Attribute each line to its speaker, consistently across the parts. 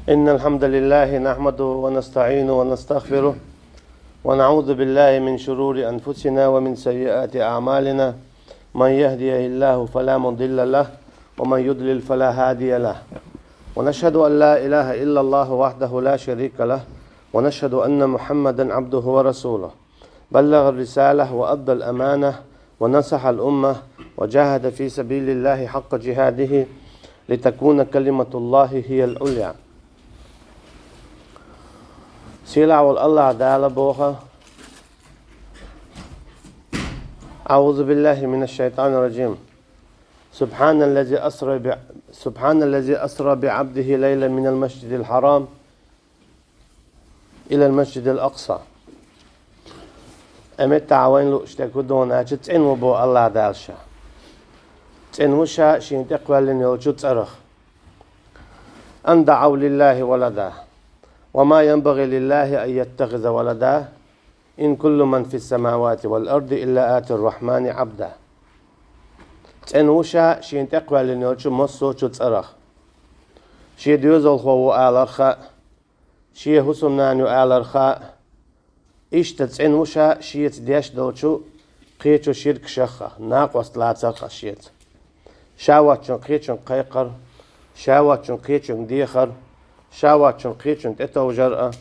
Speaker 1: إن الحمد لله نحمده ونستعينه ونستغفره ونعوذ بالله من شرور أنفسنا ومن سيئات أعمالنا. من يهديه الله فلا مضل له ومن يضلل فلا هادي له. ونشهد أن لا إله إلا الله وحده لا شريك له ونشهد أن محمدا عبده ورسوله بلغ الرسالة وأدى الأمانة ونصح الأمة وجاهد في سبيل الله حق جهاده لتكون كلمة الله هي العليا. سيلا والله دال بوها. أعوذ بالله من الشيطان الرجيم. سبحان الذي أسرى بعبده ليلا من المسجد الحرام إلى المسجد الأقصى. أمت تعوين لو اشتكودونا تتعنوا بو الله دالشا تعنوشا شين تقوى لنيوشو تأرخ أن دعوا لله ولدا وما ينبغي لله أن يتخذ ولدا إن كل من في السماوات والأرض إلا آتي الرحمن عبدا. تعنوشا شين تقوى لنيوشو مصوشو تأرخ شي ديوزل خو آلرخاء شي حسنانيو آلرخاء إيش تعنوشا شي تديش دولشو قيتشو شرك شخة ناقوس لا ترخ شيت شاواتشون قيتشون قيقر شاواتشون قيتشون ديخر شاواتشون قيتشون تتو جرأة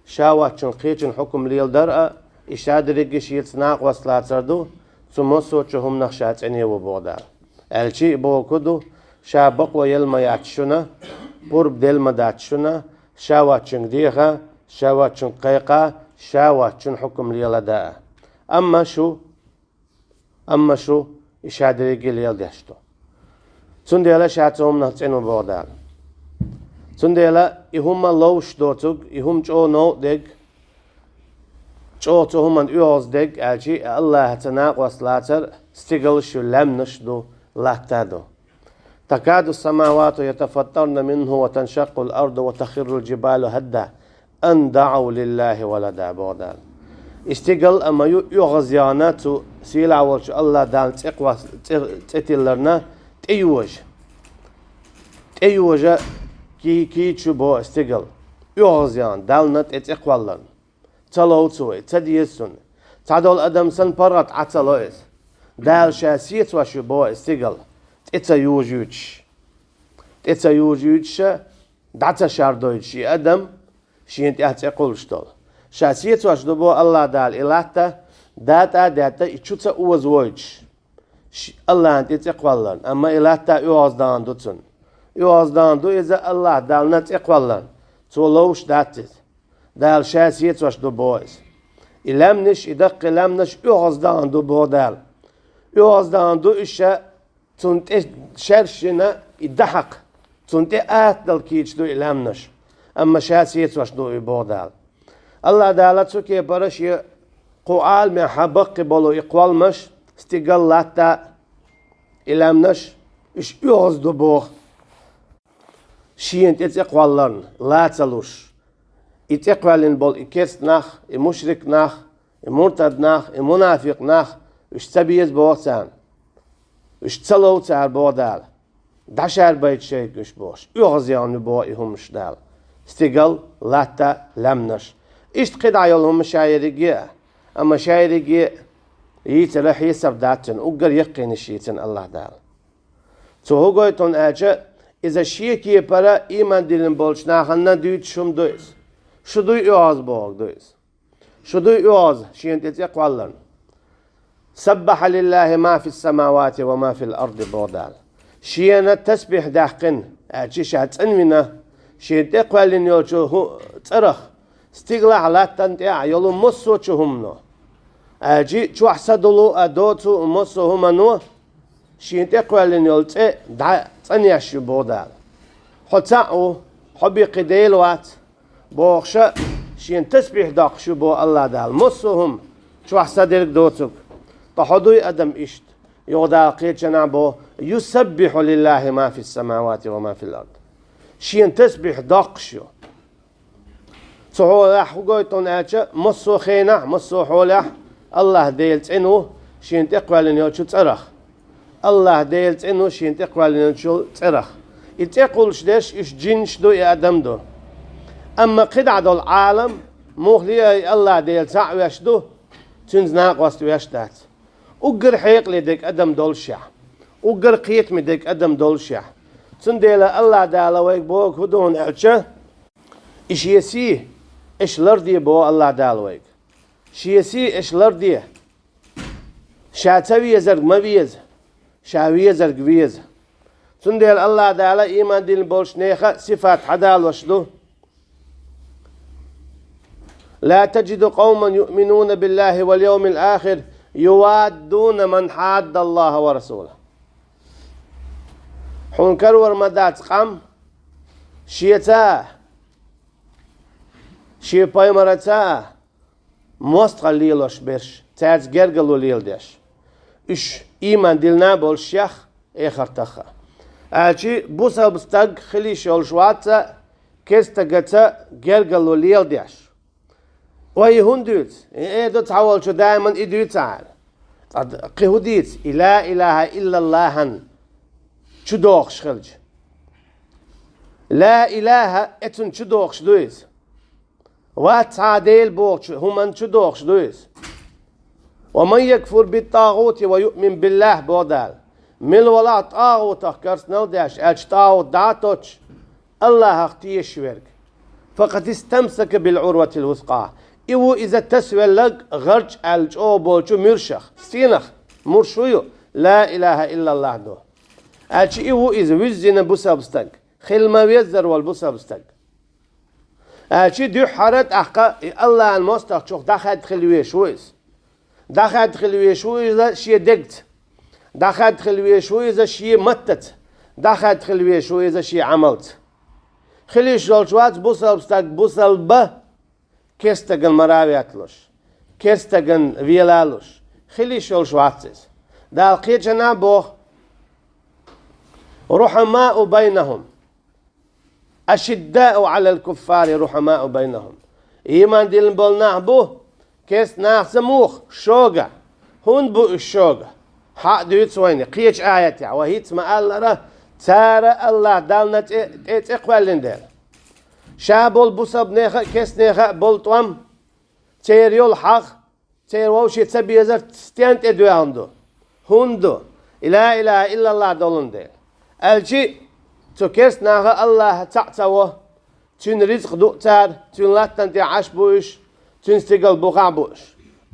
Speaker 1: شاواتشون قيتشون حكم ليل درأة إشادرق شيت ناقوس لا تردو سموسوچو هم نخشات عنيو بودار الشي بوكدو شابق ويلما ياتشونا برب دلما داتشونا شاواتشون ديخا شاواتشون قيقا شاواتشون حكم ليل داء أما شو إشادرق ليل داشتو تنديلا شاتهم نهتنو بودار تنديلا إهما لوش دوتوك إهم جو نو ديك جو توهم من يوز ديك ألشي الله تناق وصلاتر استقل شو لم نشدو لاتادو تكاد السماوات يتفطرن منه وتنشق الأرض وتخر الجبال هدا أن دعوا لله ولدا بودار استقل أما يغزياناتو سيلا والش الله دال تقوى تتلرنا تيوج كي تشبو استقل يغزيان دالنت اتقوالن تلوتوي تديسون تعدول أدم سن برات عتلويس دال شاسيت وشبو استقل تتيوجوش دعتا شاردويتشي أدم شينت اتقولشتول شاسيت وشدبو الله دال إلاتا داتا إتشوتا اوزويتش الله أنت تقوالن أما إلاتا يوزدان دوتون يوزدان دو إذا الله دالنا تقوالن تولوش داتت دال شاسيت وش دو بويس إلمنش إدق إلمنش يوزدان دو بودال يوزدان دو إشا تنت شرشنا إدحق تنت آتدل كيش دو إلمنش أما شاسيت وش دو بودال الله دالتو كي برش قوال من حبق بولو إقوالمش استقلاتا إلمنش إش يوزدو بوخ شين تتقوالن لا تلوش يتقوالن بول إكيس ناخ مشرك ناخ مرتد ناخ منافق ناخ إش تبيز بوغتان إش تلو تار بودال داشار بيت شيك إش بوش يغزيان بوئهم إش دال استقل لاتا لمنش إش تقيد يولهم مشايرقية أما شايرقية يتلح يسب داتن أقر يقين الشيطن الله دال تو قويتون أجا إذا شيك يبرا إيمان دلن بولش ناخنا دويت شم دويس شو دوي يواز بوغ دويس شو دوي يواز شين تتقوالن سبح لله ما في السماوات وما في الأرض بودال شين التسبيح داقن أجي شات انونا شين تقوالن يوشو ترخ استقلع لا تنتع يولو مصو چهمنو أجي شو حسدلو أدوتو مصو همنو شين تقوالن يولتي تنياشو بودال حتاعو حبي قديلوات بوخشا شين تسبيح داقشو بو الله دال مصوهم شو حسدلك دوتوك طحضوي أدم إشت يغدا قيتشنا بو يسبح لله ما في السماوات وما في الأرض شين تسبيح داقشو صحو راح وقويتون آتشا مصو خينا مصو حوله الله ديلت إنو شين تقوالن يوشو ترخ الله ديلت إنو شين تقوالن يوشو ترخ يتقول شدش إش جين شدو يا أدم دو أما قدع دول عالم مخلي الله ديل ساع ويشدو تنزناق وست ويشتات وقر حيق لديك أدم دول شع وقر قيت مديك أدم دول شع تنديل الله دالا ويك بوك هدون ألشا إش يسيه إش لردي بو الله دالا ويك شيسي إش لردي شاتوي زرق مبيز شاوية زرق بيز تنديل الله دالا إيمان دين بولش نيخة صفات حدال وشدو لا تجد قوما يؤمنون بالله واليوم الآخر يوادون من حاد الله ورسوله حون كرور مدات قام شيتا شي بايمرتا مستقل ليلوش برش تاز جرجلو ليل ديش إش إيمان دلنا بالشيخ إخر تخا أشي بوسا بستق خلي شول شواتا كستا جتا جرجلو ليل ديش وهي هندوت إيه دو تحول شو دائما إدوت تعال قهوديت لا إله إلا الله شو دوخش خلج لا إله إتن شو دوخش دويس واتعادل بوخش هم شو دوخش دويس ومن يكفر بالطاغوت ويؤمن بالله بودال مل ولا طاغوت كرس نوداش أج طاغوت داتوش الله اختيش ورق فقد استمسك بالعروة الوثقى إيو إذا تسوى لك غرج الجو بولشو مرشخ سينخ مرشويو لا إله إلا الله دو أج إيو إذا وزن بوسا بستق خل ما ويزر والبوسا بستق أج دو حرت أحقا الله المستق شوخ دخل خلويش ويس دخل خلويش ويس شي دقت دخل خلويش ويس شي متت دخل خلويش ويس شي عملت خليش جولشوات بوسا بستق بوسا البه كستجن مراوياتلوش كستجن فيلالوش خلي شول شواتس دال قيجنا بو رحماء بينهم أشداء على الكفار رحماء بينهم إيمان دين بولناه بو كست ناخ سموخ شوغا هون بو الشوغا حق دويت ويني قيج آياتي وهيت ما الله تارى الله دالنا تقبلن دير شابول بوسب نيخا كس نيخا بولتوام تيريول حق تيروشي تسبيزر تستيانت ادوي عنده هندو لا اله الا الله دولن دير الجي تو كس ناخا الله تعتوه تون رزق دوتار تون لاتن دي عاش بوش تون استقل بوغا بوش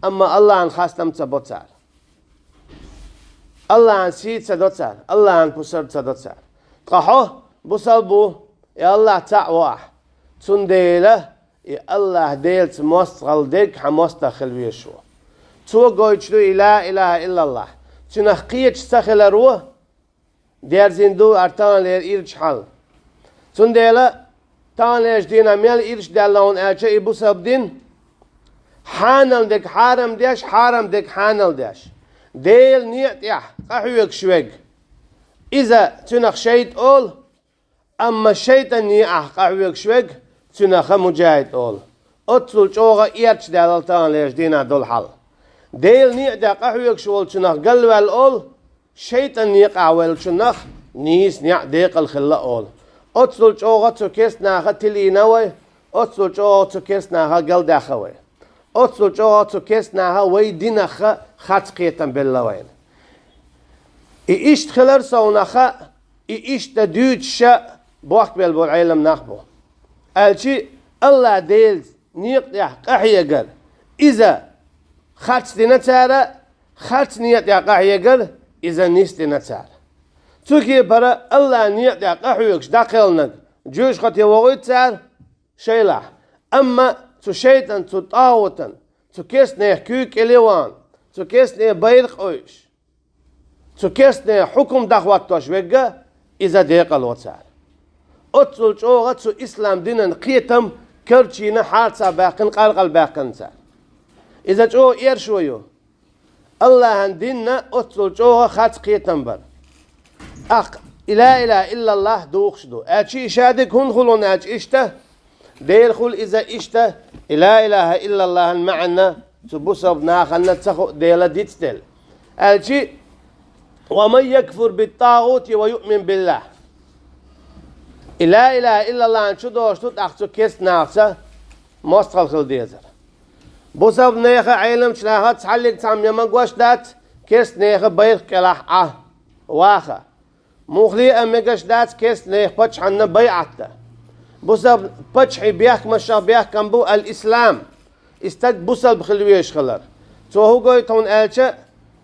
Speaker 1: اما الله عن خاستم تبوتار الله عن سيد تدوتار الله عن بوسر تدوتار قحو بوسل بو يا الله تعواح تنديله الله ديلت مستقل ديك حمستخل ويشو تو قويتشلو لا إله إلا الله تنخقية تستخل روح دير زندو ارتان لير إيرش حال تنديله تان ليش دينا ميل إيرش دالون أجا إبو سبدين حانل ديك حارم ديش حارم ديك حانل ديش ديل نيت يح قحويك شويق إذا تنخ شيت أول أما الشيطان نيح قحويك شويق تنخ مجاهد أول أطلل جوغا إيرش دالتان ليش دينا دول حال ديل نيح دا قحويك شوال تنخ قلوال أول شيطان نيق عوال تنخ نيس نيح ديق الخلا أول أطلل جوغا تكيس ناخا تلي نوي أطلل جوغا تكيس ناخا قل داخوي أطلل جوغا تكيس ناخا وي دينخا خاتقيتا باللوين إيش تخلر سونخا إيش تدود شا بوقت بالبول علم نخبو الشي الله ديل نيق يح قحية قل إذا خاتس دينا تارا خاتس نيق يح قحية قل إذا نيس دينا تارا توكي برا الله نيق يح قحيوكش داخلنك جوش خطي وغيت تار شيلح أما تو شيطان تو طاوتن تو كيسني كيك إليوان تو كيسني بيرق أويش تو كيسني حكم دخوات توش ويقا إذا ديق الوتار أطول جوغة تو إسلام دينا قيتم كرشينا حارسا باقن قلقل باقن تار إذا جو إيرشويو الله ديننا أطول جوغة خات قيتم بر لا إله إلا الله دوخش دو أجي شادك هون خلون أج إشته دير خل إذا إشته لا إله إلا الله المعنى تبصب ناخنا تخو ديلا ديتستل أجي ومن يكفر بالطاغوت ويؤمن بالله لا إله إلا الله أن شو دوشتوت أخذ كيس نافسه مستقل خل ديزر بوسب نيخة علم شناها تحلق تام يمن قوش دات كيس نيخة بيخ كلاح واخا مخلي أميقش دات كيس نيخ بچ حنا بيعته بوسب بچ حي بيخ مشا بيخ كمبو الإسلام استك بوسب بخلويش خلر تو هو قوي تون ألشة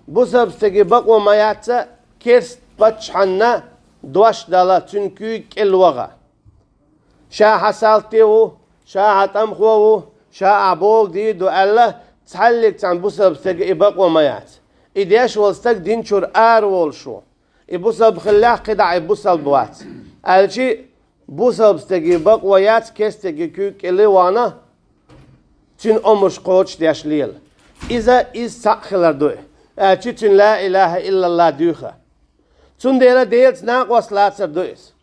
Speaker 1: بوسب استجي بقوة ماياتة كيس بچ حنا دوش دالا تنكوي كالوغا شا حسالتيو شا حتمخوو شا عبوك دي دو الله تحلق تان بوسب استجي بقوة مايات إديش والستك دينشور آر شو إبوسب خلاق قدع إبوسب بوات ألشي بوسب استجي بقوة يات كيس تجي كوك اللي وانا تن أمش قوش ديش ليل إذا إز ساقخلر دوي ألشي تن لا إله إلا الله دوخة تن ديلا ديلت ناق وصلات سر دويس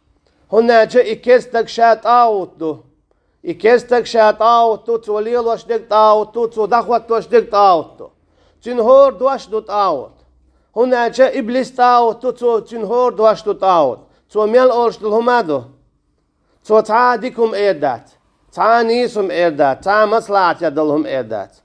Speaker 1: هنا جا إكيستك شات آوت دو إكيستك شات آوت دو توليل وشدك آوت دو تو دخوت وشدك آوت دو تن هور دوش دوت آوت هنا جا إبليس آوت دو تن هور دوش دوت آوت تو ميل أولش دل همادو تو تا ديكم إيردات تا نيسم إيردات تا مصلحة يدلهم إيردات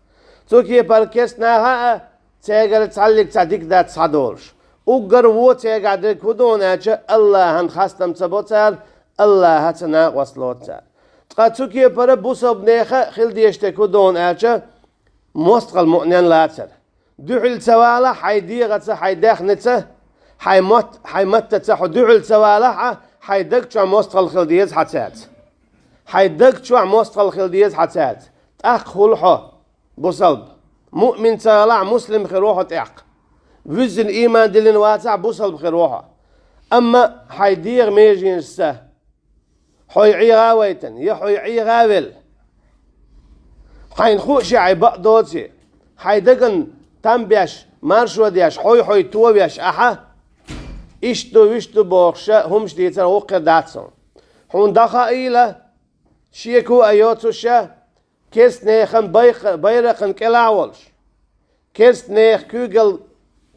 Speaker 1: تو كي بالكيس ناها تيغر تعلق تعديك دات صدورش وقر وو تيغر ديك ودون أجا الله هن خاستم تبوتر الله هتنا وصلوتر تقا تو كي بره بوسب نيخة خل ديشتك ودون أجا مستقل مؤنين لاتر دعل سوالا حيديغة حيداخ نتا حيمت تسحو دعل سوالا حيدك شو مستقل خل ديز حتات حيدك شو مستقل خل ديز حتات تأخ خلحو بوسب مؤمن تالع مسلم خروحه تأق وزن إيمان دلين واتع بوصل بخروحه أما حيدير ميجين السه حيعي غاويتن يحيعي غاول حينخوشي عباء دوتي حيدقن تنبيش مارشو ديش حي توبيش أحا إشتو بوخشة همش ديتر وقر داتسون حون دخا إيلا شيكو أيوتو شا كيس نيخن بيرقن كلاولش كيس نيخ كوغل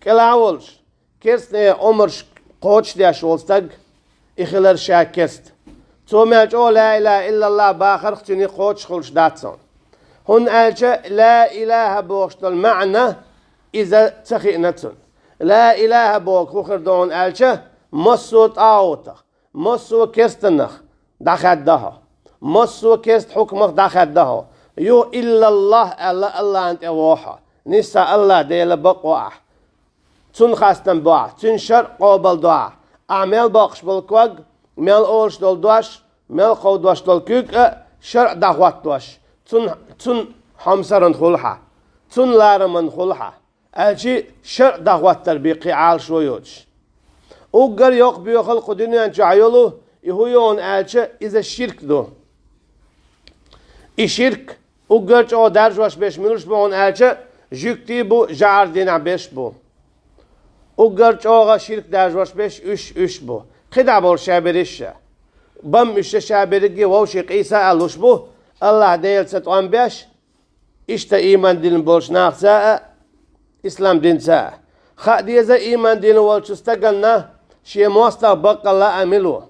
Speaker 1: كلاولش كيس نيخ عمرش قوش ديش ولستق إخلر شا كيست تو ماج لا إله إلا الله باخر ختني قوش خلش داتسون هن ألجا لا إله بوخشت المعنى إذا تخينتون لا إله بوخ خخر دون ألجا مصوت آوتا مصو كيستنخ دخدها مصو كيست حكمك دخدها يو إلا الله الله أنت أوحى نسا الله ديلا بقوة تون خاستن بوع تون شر قابل دعاء أعمل باقش بالكوغ ميل أولش دول دوش ميل قو دوش دول كوغ شر دعوات دوش تون حمسرن خلحة تون لارمن خلحة أجي شر دعوات تربيقي عال شويوش أقر يوق بيوخل قدنيا جعيولو يهويون أجي إذا الشرك دو الشرك أقر او درج واش بيش ملوش بون أجي جيكتي بو جاردين بيش بو أقر اوغا شرك درج واش بيش اش بو خدع بول شابريش بم اش شابريجي ووشي قيسا ألوش بو الله ديل ستوان بيش اشتا إيمان دين بولش ناخسا إسلام دين سا خا ديزا إيمان دين والشستقلنا شي موستا بق الله أملو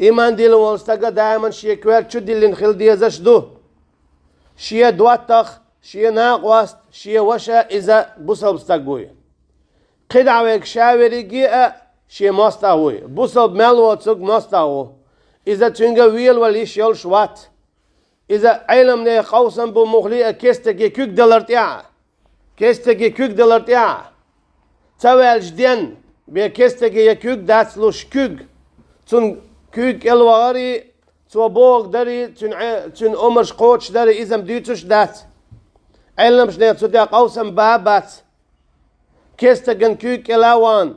Speaker 1: إيمان دين والشستقل دائما شي كوير شو دين خل ديزا شدو شي دواتخ شي ناقواست شي وشا إذا بوصل بستقوي قدعوك شاوريجي شي موستا هوي بوصل ملو تسوق موستا هو إذا تنجا ويل وليش يل شوات إذا علم نه قوسا بمخلي كيستكي كوك دلرتيا كيستكي كوك دلرتيا توال جدين بكيستكي كوك داتسلوش كوك تون كوك الوغري تو بوغ داري تون أمرش قوتش داري إذا مديتوش دات علمش نه تودي قوسا بابات كيستكن كوك الاوان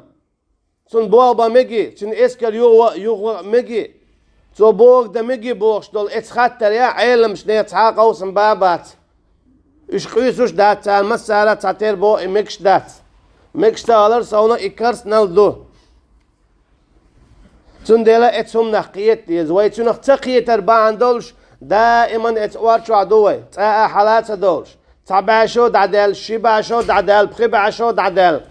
Speaker 1: تون بوابا ميجي تون اسكر يو ميجي تو بوغ دا ميجي بوغش دول اتخاتر يا علم شنية تحاق اوسن بابات اش قيسوش دات تال مسالة تاتير بو امكش دات مكش تالر سونا اكرس نالدو تون ديلا اتسوم نحقيت ديز وي تون اختقيت اربعان دولش دائما اتوارشو عدوي تاقا حالات دولش تعباشو دعدال شيباشو دعدال بخيباشو دعدال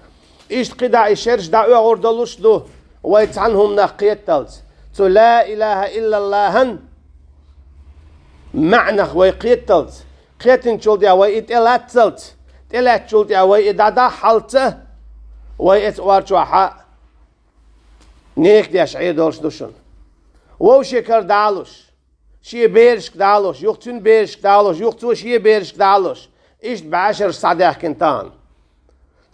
Speaker 1: ايش قدع يشيرش دعوة غردلوش دو ويتعنهم نحقيت تالس تو لا إله إلا الله معنى ويقيتلت قيتن شلت يا ويتلاتلت تلات شلت يا ويدادا حلت ويتوارشوحا نيك دي أشعير دولش دوشن ووشكر دالوش شي بيرشك دالوش يختن بيرشك دالوش يختو شي بيرشك دالوش إيش بعشر صديق كنتان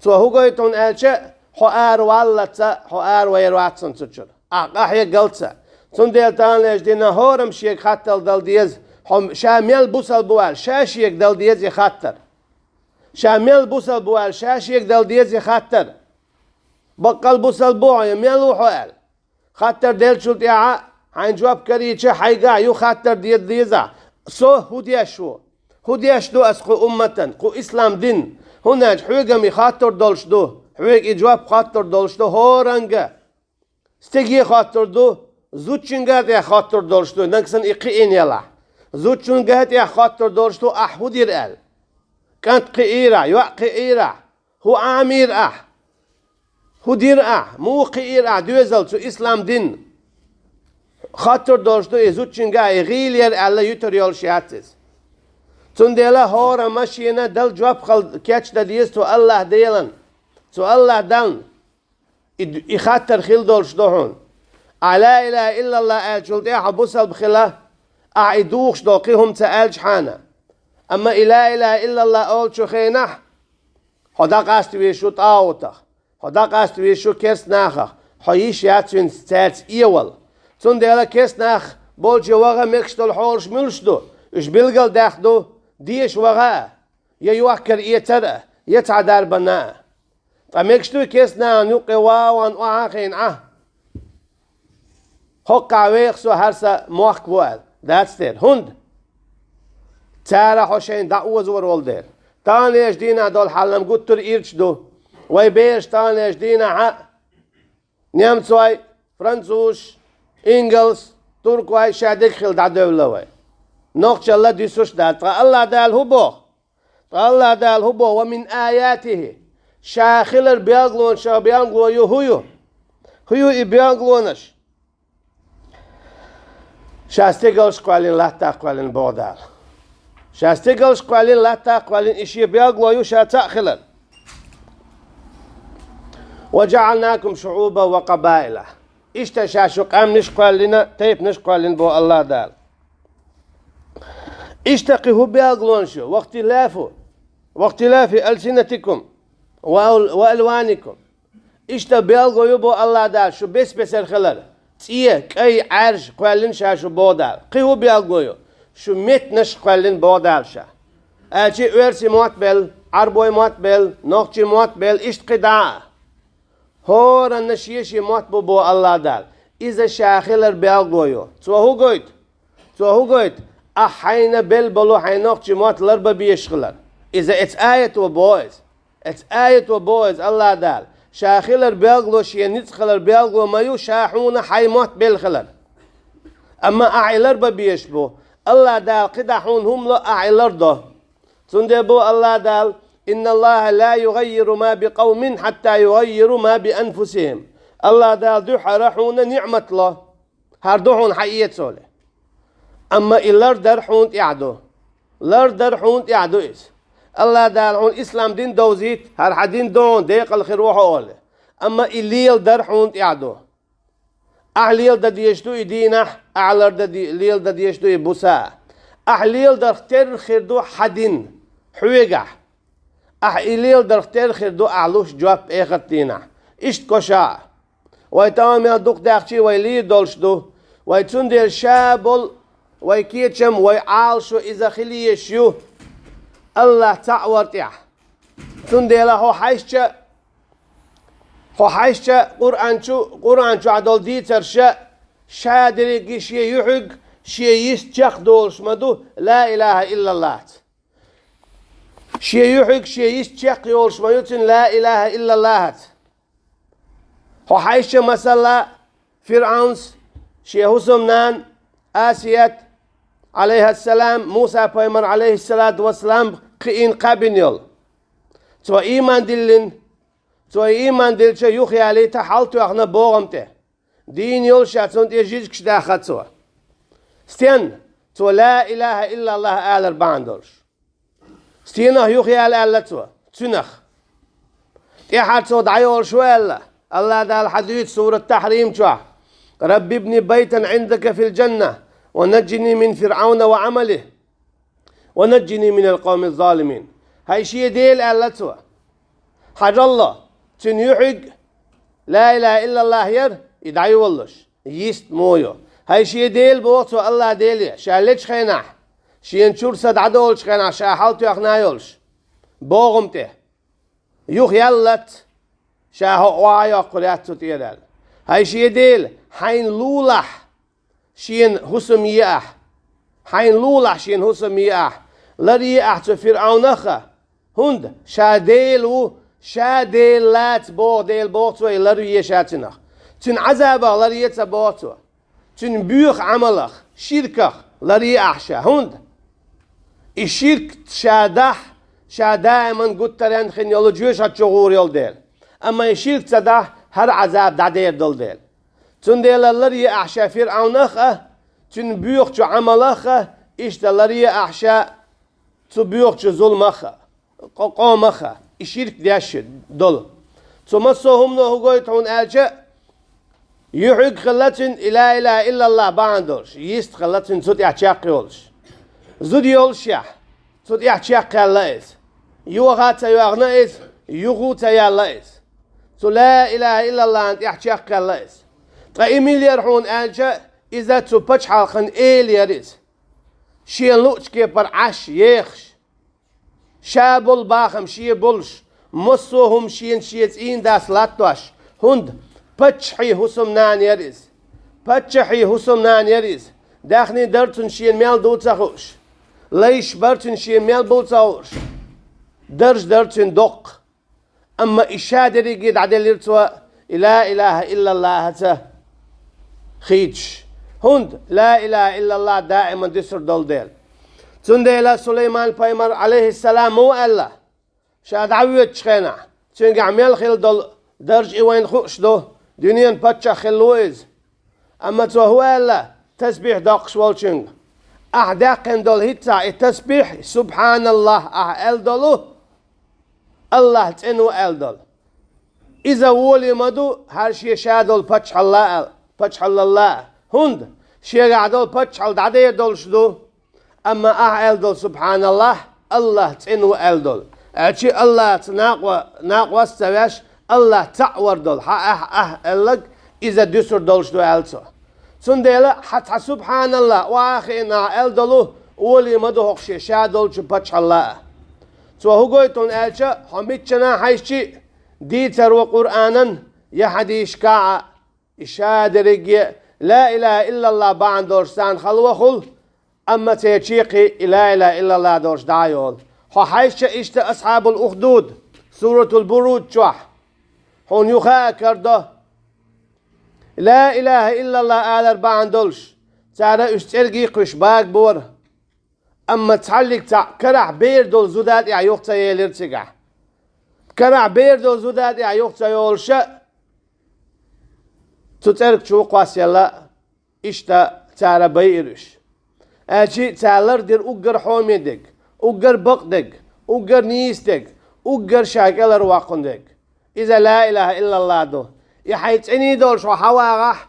Speaker 1: تو هو قيتون ألشة حوار والله حوار ويرواتسن تشر أحيا قلتها تنديلتان ليش دينا هورم شيك خطل دل ديز هم شامل بوسل بوال شاشيك دل ديز يخطر شامل بوسل بوال شاشيك دل ديز يخطر بقل بوسل بوع يميلو حوال خطر دل شلت يا عين جواب كريتش حيقع يو خطر ديزا سو هديش دو اسقو أمة قو إسلام دين هناك حويقم يخاطر دولش دو حويق إجواب خاطر دولش دو هورنگا استگی خاطر دو زوچنگات یا خاطر دولش دو نکسن إقئين يلا زوچنگات یا خاطر دولش دو أحودير ال كانت قئيرة يو قئيرة هو عامير هو دير مو قئيرة دوزل سو إسلام دين خاطر دولش دو زوچنگا غيلير الله يتريول شياتس تندلا هورا ماشينا دل جواب خل كاتش دديس تو الله ديلن تو الله دان يخاطر خيل دولش دوهون لا إله إلا الله أجلت حبوسل بخلا أعيدوخش دوقيهم تألج حانا أما لا إله إلا الله أول شو خينح هدا قاست ويشو تاوتخ هدا قاست ويشو كيس ناخخ حيش ياتسوين ستاتس إيوال تندلا كيس ناخ بولجي وغا ميكش دول حولش ملشدو إش بلغل داخدو ديش وغا يوكر إيتر يتعدار بنا فميكشتو كيسنا نوقي واوان وعاقين حقا ويخسو هرسا موحك بوال that's it هند تارا حوشين دعوة زور والدير تاني اجدينا دول حلم قطر إيرش دو ويبيرش تاني اجدينا نيمتسوي فرنسوش إنجلس تركواي شادك خل دا دولوي نقش الله ديسوش دال الله دال هبو الله دال هبو ومن آياته شاخلر بياغلون شا بياغلو هيو بياغلونش شاستيغلش قوالين لا تقوالين بودال شاستيغلش قوالين لا تقوالين إشي بياغلو يو شا تأخلر وجعلناكم شعوبا وقبائل اشتشاشو قام نشقوالين تيب نشقوالين بو الله دال اشتقه بياغلون شو واختلاف ألسنتكم وألوانكم إشتا بيالغو يبو الله دال شو بس الخلال تيه كي عرش قوالين شو بودال قيو بيالغو يو شو متنش قوالين بودال شا أجي ورسي موتبل عربوي موتبل نوخشي موتبل إشت قداء هورا نشيشي موتبو بو الله دال إذا شاخلر بيالغو يو تو هو قويت أحينا بلبلو حينوخشي موت لربا بيشغلر إذا it's آية وبويز it's آية وبويز الله دال شاخلر بيغلو شيء نتخلر بيغلو ما يو شاحونا حيموت بالخلر أما أعيلر ببيشبو الله دال قدحون هم لا أعيلر ده تندبو الله دال إن الله لا يغير ما بقوم حتى يغيروا ما بأنفسهم الله دال دو حرحونا نعمة الله هردوحون حقيقة سولة أما إلر درحون يعدو إيس الله دالحون إسلام دين دوزيت هر حدين دون ديق الخير وحول أما إليل درحون يعدو أحليل دديشتو يدينح أعلر ليل دديشتو يبوسا أحليل درختر خير دو حدين حويقح أحليل درختر خير دو أعلوش جواب إيختينح إشت كشا ويتوام يدوك داخشي ويلي دولشدو ويتسندر شابل ويكيتشم ويعالشو إذا خليشيو الله تعورت يا تنديلا هو حيشة قرآن شو عدل ديتر شادري شي يحق شي يستيق دولش مدو لا إله إلا الله شي يحق شي يستيق يولش مدو لا إله إلا الله هو حيشة مثلا فرعونس شي هسمنان آسيات عليه السلام موسى بيمر عليه الصلاة والسلام قين قابنيل تو إيمان دلين يخي عليه تحالتو احنا بوغمته دين يولشا تون تيجيز كشدا خاتسوا ستين تو لا إله إلا الله آلر باندورش ستينه يخي آل توا تنخ تيحات سود عيول شوال الله ده الحديث سورة التحريم شوى رب ابني بيتا عندك في الجنة ونجني من فرعون وعمله ونجني من القوم الظالمين هاي شيء ديل آلتوا حاج الله تن يحق لا إله إلا الله ير يدعي والله يست مويو هاي شيء ديل بوتو الله ديلي شالتش خيناح شيء نشور صد عدولش خيناح شاحلتو يخنايولش بوغمته يوخ يلت شاهو وايا قرياتو تيرال هاي شيء ديل حين لولح شين حسم ياح حين لولح شين حسم ياح لري احتو فرعونخه هند شاديل لات بو ديل بوتو لري شاتنخ تن عذابه لري يتبوتو تن بيوخ عملخ شركخ لري احشا هند الشرك دائما قلت لهم خن يلو جوش هتشغور يل ديل اما الشرك تده هر عذاب دادير دل ديل تن ديل لري احشا فرعونخه تن بيوخ جو عملخه إيش دلري أحشاء تبيوخ ظلمخه قومخه الشرك ديش دل ثم صهم نهو قويتون ألجأ يحق خلتن إلا إله إلا الله باندورش يست خلتن تود يحشاق يولش زود يولش يح تود يحشاق يلايز يوغات يوغنائز يغوت يلايز تو لا إله إلا الله أنت يحشاق يلايز تقيمي ليرحون ألجأ إذا تبتش حلقن إيل يريز شين لوش كيبر عش يخش شابل باخم شي بولش مصوهم شين شيتين داس لاتواش هند بتشحي حسم نان يريز بتشحي حسم نان يريز داخني درتن شين ميل دوتساخوش ليش برتن شين ميل بولتساخوش درتن دق أما إشادري قد عدل يرتوى لا إله إلا الله هتا خيتش هند لا إله إلا الله دائما دسر دول ديل تنديلا سليمان بايمر عليه السلام مو الله شاد عويت شخينا تنقع عميل خيل دول درج وين خوش دو دنيا باتشا خلويز أما تو هو الله تسبيح داقش والشنغ أحداقن دول هيتا التسبيح سبحان الله أل دولو الله تنو أل دول إذا ولي مدو هرشي شادول باتش الله باتش الله هند شيء قاعدول باتش على دعدي دول شدو أما أهل دول سبحان الله الله تنو أهل دول أشي الله ناقوا استواش الله تعور دول أهلك إذا دسر دول شدو أهلسو سندلا حتى سبحان الله وآخرنا أهل دولو ولي مدو هقشي شادول شو باتش الله سو هو قويتون أهلشا حميتشنا حيشي ديتر وقرآنا يحديش كاع إشادرقية لا إله إلا الله بعد دورستان خلوة خل أما تيشيقي لا إله إلا الله دورش دايول حيشة إشت أصحاب الأخدود سورة البرود شوح هون يخاء كرده لا إله إلا الله آلر بعد دولش تارا اشترقي قش باق بور أما تحلق كرع بير دول زودات يوقتا يليرتقع كرع بير دول زودات يوقتا يولشا تترك شو قاس يلا إشتا تارا بيرش أشي تالر دير أجر حوميدك أجر بقدك أجر نيستك أجر شاكلر واقندك إذا لا إله إلا الله دو يحيتني دول شو حواغح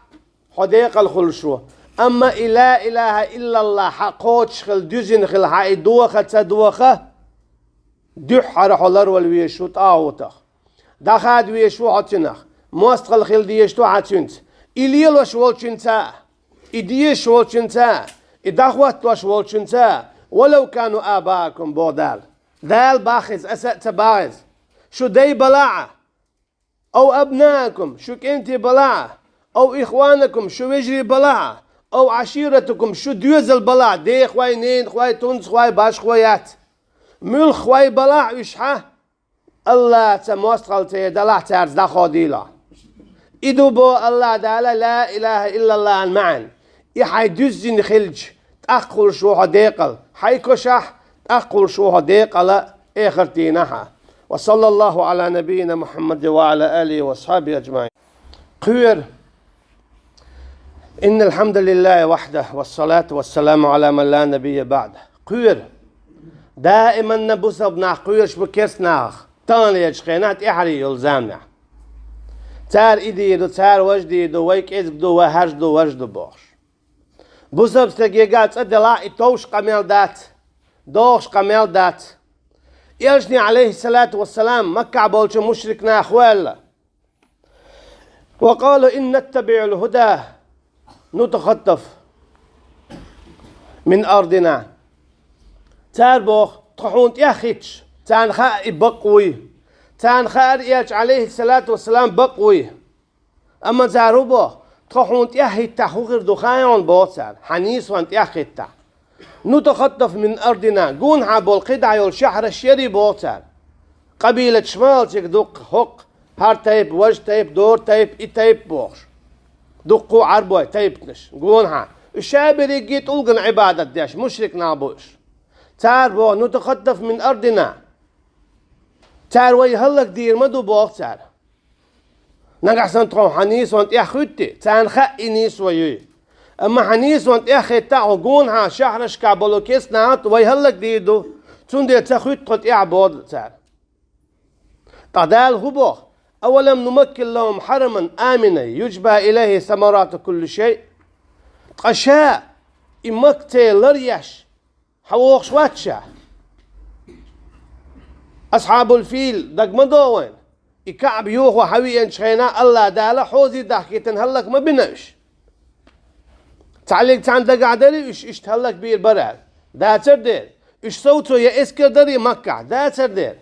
Speaker 1: حديق الخلشو أما لا إله إلا الله حقوتش خل دوزن خل حي دوخة تدوخة دحر حلر والويشو تاوتخ دخاد ويشو عتنخ مستقل خل ديشتو عتنت إليل وشولشنتا إديش شولشنتا إدخوات وشولشنتا ولو كانوا آباءكم بودال دال باخز أسأت باغز شو دي بلاعة أو أبنائكم شو كنتي بلاعة أو إخوانكم شو يجري بلاعة أو عشيرتكم شو ديوزل بلاعة دي خواي نين خواي تونس خواي باش خوايات مل خواي بلاعة وشحة الله تموستقل تيدلاع تارز دا خوديلا إدو بو الله دالا لا إله إلا الله معا يحي دوزين خلج تأقل شو هديقل حيكو شح تأقل شو هديقل إخر تينها وصلى الله على نبينا محمد وعلى آله وصحبه أجمعين قير إن الحمد لله وحده والصلاة والسلام على من لا نبي بعده. قير دائما نبوسب ناخ قيرش بكيس ناخ تاني خينات إحري يلزامنا تار إيديدو تار وجديدو ويك إزقدو وهجدو وجدو بوش بوسب ستجيجات أدلا إتوش قميل دات دوش قميل دات يلشني عليه الصلاة والسلام مكة بولش مشرك ناخ ولا وقالوا إن نتبع الهدى نتخطف من أرضنا تار بوخ تخونت يخيتش تان خاء بقوي تان خاء يلش عليه الصلاة والسلام بقوي أما زارو بوخ تخونت يخيتا خوغر دخايون بوصار حنيس وانت يخيتا نتخطف من أرضنا قون عبول قدع يول شحر الشري بوصار قبيلة شمال تكدوق حق هار تايب وجه تايب دور تايب إي تايب بوخش دقوا عربوي تايبتنش قونها الشابري جيت ألقن عبادة داش مشرك نابوش تار بو نتخطف من أرضنا تار ويهلك دير مدو بوخ تار نقحسن تخون حنيس وانت يخوتي تان خائي نيس ويوي أما حنيس وانت يخيتا قونها شحرش كابلو كيس نات ويهلك ديدو تون دي تخوت قلت يعبود تار تدال هو بوخ أولم نمكن لهم حرما آمنا يجبى إليه ثمرات كل شيء قشاء إمكتي لريش حووخ شواتشا أصحاب الفيل دق مدوين إكعب يوخو حويا شخينا الله دالا حوزي دحكي تنهلك ما بناش تعليق تان دق عدري إش تهلك بيه البرال دا تردير إش صوتو يا إسكر دري مكة دا تردير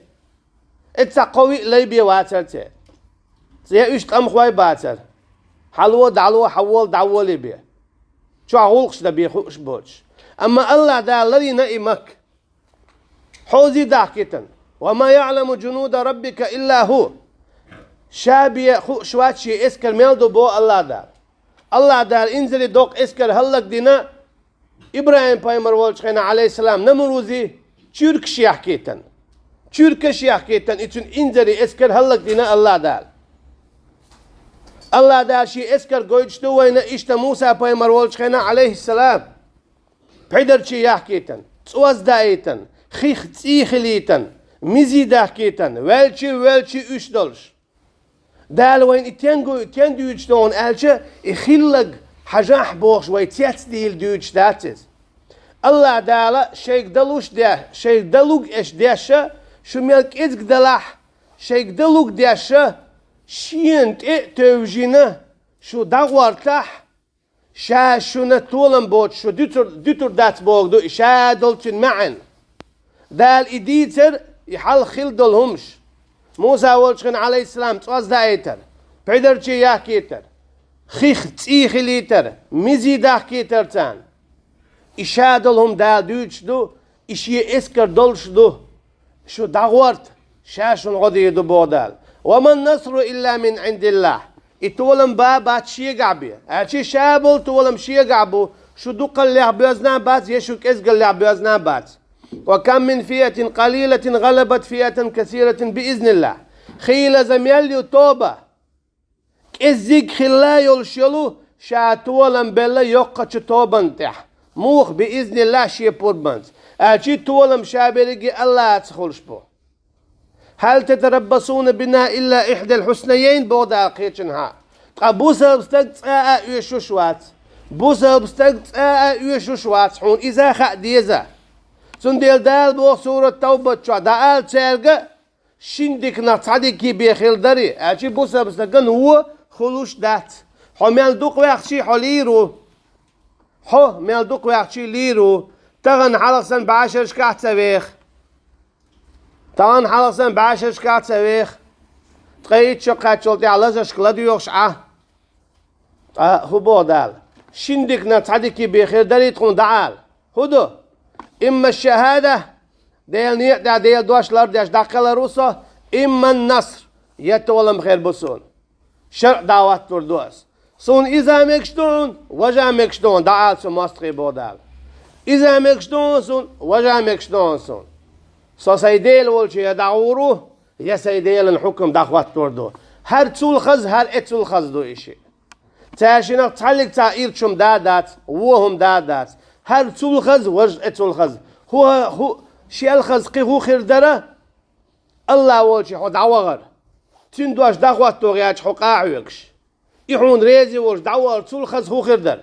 Speaker 1: إتسا قوي ليبيا واترتير زي إشت أم خواي باتر حلوة دعوة حول دعوة ليبيا شو عقولش دبي خوش بوش أما الله دا الذي نئمك حوزي داكتن وما يعلم جنود ربك إلا هو شابية شواتشي إسكر ميلدو بو الله دا إنزلي دوق إسكر هلك دينا إبراهيم بايمر والشخينا عليه السلام نمروزي تشيركش يحكيتن تشيركش يحكيتن إتن إنزلي إسكر هلك دينا الله دا شي إسكر قويتشتو وين إشتا موسى بايمر والشخينا عليه السلام بحيدر شي يحكيتن تسواز دايتن خيخ تسيخليتن ميزي داكيتن والشي اشدلش دال وين اتين دوجتون الشا يخلق حجاح بوخش ويتيات ديل دوج داتز الله دالا شيك دلوش ده شيك دلوك اش داشا شو ملك ازق دلاح شيك دلوك داشا شينت توجينا شو دغورتح شا شو نتولن بوت شو ديتر دات بوغدو شا دولتن معن دال إديتر يحل خل دولهمش موسى والشخن عليه السلام تواز دايتر بيدر چي يحكيتر خيخ تسيخ ليتر ميزي داكيتر تان إشا دولهم دال دوش دو إشي إسكر دولش دو شو دغورت شاشون غدي دو بودال وما النصر إلا من عند الله إتولم بات شي قعبي أشي شابل تولم شي قعبو شو دوق اللي بيزنا بات يشوك إزق اللي بيزنا بات وكم من فئة قليلة غلبت فئة كثيرة بإذن الله خيل زميلي وتوبة إزق خلا يلشلو شاتولم بلا يقا توبن تح موخ بإذن الله شي بوربانت أشي تولم شابرقي الله تخلش بو هل تتربصون بنا إلا إحدى الحسنيين بودا قيتشنها بوسا بستقطع يشوشوات بوسا بستقطع يشوشوات حون إذا خديزة سنديل دال بو سورة توبة شو دال ترجع شندك نتصدق بيخيل دري أشي بوسا بستقن هو خلوش دات حمل دوق ويخشي حليرو مل دوق ويخشي ليرو تغن حلقسن بعشر شكات سويخ تان حلقسن بعشر شكات سويخ تقيت شقات شلتي على زشكلادو يوشع هو بودال شندك نتصدق بيخيل دري تكون دعال هدو إما الشهادة ديل دواشلار ديش داخل روسا إما النصر يتولم خير بسون شرع دعوات تردوس سون إذا مكشتون وجا مكشتون دعال سو مستقي بودال إذا مكشتون سون وجا مكشتون سون سو سيديل والشي يدعورو يا سيديل الحكم دعوات تردو هر تسول خز هر اتسول خز دو إشي تاشينا تعلق تائر شم دادات وهم دادات هر تول خز وجه تول خز هو شي الخز قي هو خير درة الله وجه حد عوغر تندواش دعوات توغياش حقاعيكش يحون ريزي وش دعوة تول خز هو خير در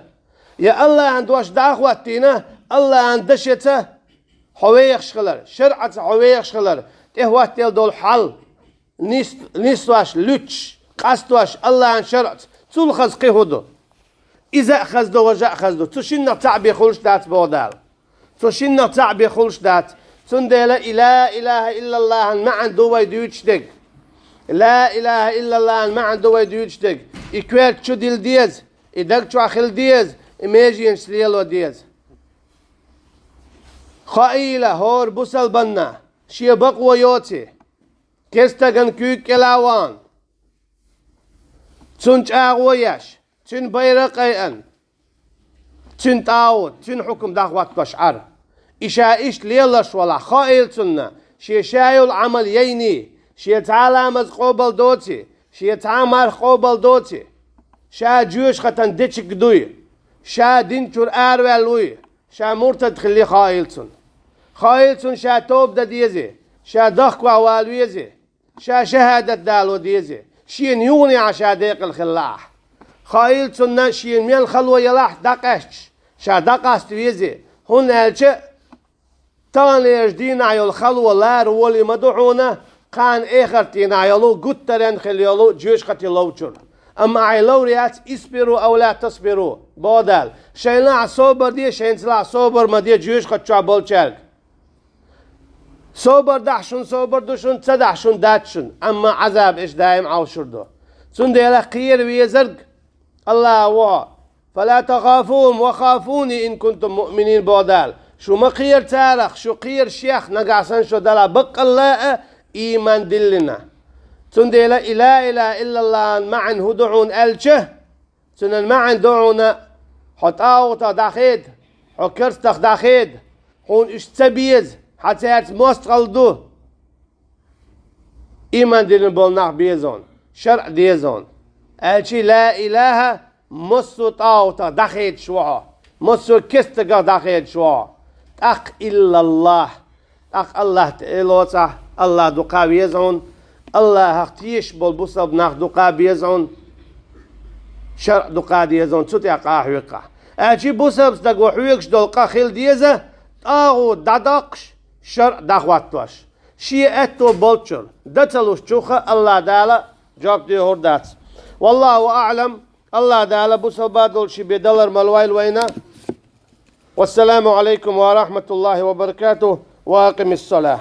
Speaker 1: يا الله عندواش دعوات تينا الله عندشته حويخ خلر شرعة حويخ خلر تهوات تيل دول حل نيستواش لوتش قاستواش الله عن شرعت تول خز قي هدو إذا خزدو وجاء خزدو تشين تعبي خلش دات بودال تشين تعبي خلش دات تندل لا إله إلا الله ما عنده ويديوش دق لا إله إلا الله ما عنده ويديوش دق إكوات شو ديل ديز إدق شو أخل ديز إميجين سليلو ديز خائلة هور بوسل بنا شي بقوة يوتي كستغن كيك كلاوان تنج آغوياش تن بيرقين تن تاود تن حكم دعوات بشعر إيش ليلش ولا خائل تنا شي شايل عمل ييني شي تعالى قوبل دوتي شي تعامر قوبل دوتي شا جوش ختن ديتشك دوي شا دينتور أروالوي شا مرتد خلي خائل تن شا توب دا ديزي شا دخوا والويزي شا شهادة دالو ديزي شي نيوني عشا ديق الخلاح خائل تن شي من الخلوة يلاح دقش شا دقاست ويزي هون هالشي تاني دينا يل خلوة لا رولي مدعونا كان آخر تينا يلو قترين خليلو جيش قتلوشر أما عيلو ريات اسبروا أو لا تصبروا بودال شينا صوبر دي شين سلا صوبر ما دي جيش قتشابل شرق صوبر دحشون صوبر دوشون تدحشون داتشون أما عذاب إيش دايم عوشردو سند يلا خير ويزرق الله وا فلا تخافون وخافوني إن كنتم مؤمنين بودال شو مقير تارخ شو قير شيخ نقعسن شو دلا بق الله إيمان دلنا تندي لا إله إلا الله معن هدعون ألشه تنن معن دعونا حط آوتا داخيد حكرستخ داخيد حون اشتبيز حتى يات مستغلدو إيمان دلنا بولناخ بيزون شرع ديزون ألشي لا إله مصو طاوتا داخيد شوها مصو كستقر داخيد شوها أخ إلا الله أخ الله تقلوتا الله دقا بيزون الله اختيش بالبصب ناخ دقا بيزون شرع دقا ديزون تسوتي أقا حويقا أجي بصب ستقو حويقش دولقا خيل ديزة تاغو دادقش شرع داخواتواش شي أتو بولتشر دتلوش شوخة الله دالا جاب دي هردات والله أعلم الله دالا بصبا دول شي بدلر ملوائل وينا والسلام عليكم ورحمة الله وبركاته وأقم الصلاة